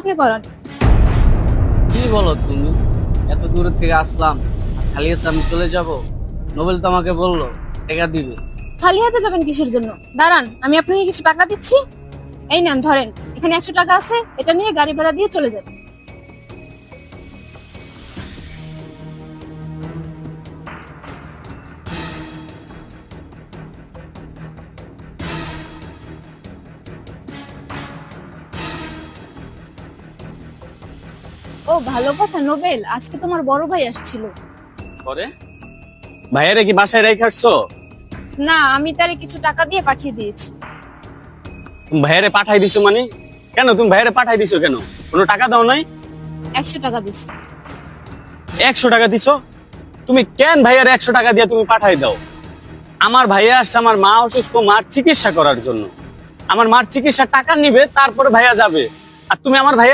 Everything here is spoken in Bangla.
আপনি করান। কি বলো তুমি? এত দূর থেকে আসলাম, আর খালি হাতে আমি চলে যাব? নোবেল তো আমাকে বললো টাকা দিবে। খালি হাতে যাবেন কিসের জন্য? দাঁড়ান, আমি আপনাকে কিছু টাকা দিচ্ছি। এই নেন, ধরেন, এখানে 100 টাকা আছে, এটা নিয়ে গাড়ি ভাড়া দিয়ে চলে যাবেন। ও ভালো কথা নোবেল, আজকে তোমার বড় ভাই আসছিল। পরে ভাইয়ারে কি বাসায় রেখে আসছো? না, আমি তারে কিছু টাকা দিয়ে পাঠিয়ে দিয়েছি। তুমি ভাইয়ারে পাঠাই দিছো মানে? কেন তুমি ভাইয়ারে পাঠাই দিছো কেন? কোনো টাকা দাও নাই? 100 টাকা দিছি। 100 টাকা দিছো? তুমি কেন ভাইয়ারে 100 টাকা দিয়ে তুমি পাঠাই দাও? আমার ভাইয়া আসছে আমার মা অসুস্থ, মার চিকিৎসা করার জন্য। আমার মার চিকিৎসা টাকা নিবে, তারপরে ভাইয়া যাবে। আর তুমি আমার ভাইয়া